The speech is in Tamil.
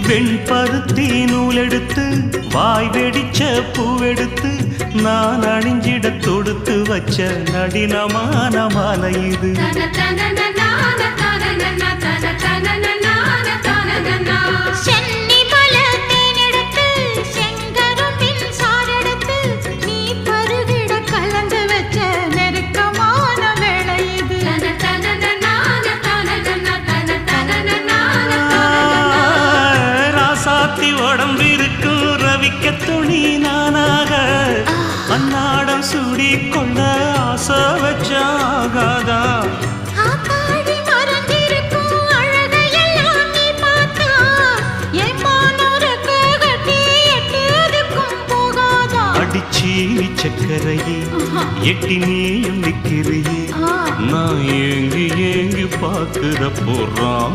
வெண்பருத்தி நூலெடுத்து வாய் வெடிச்ச பூவெடுத்து நான் அணிஞ்சிட தொடுத்து வச்ச நடினமான மாலை இது. உடம்பிருக்கும் ரவிக்க துணி நானாக அன்னாடம் சூடி கொள்ள ஆசை வச்சாகாதா. அடிச்சி சக்கரையே எட்டி நீயும் நிக்கிறியே நான் ஏங்கி ஏங்கி பார்க்கிற போறாம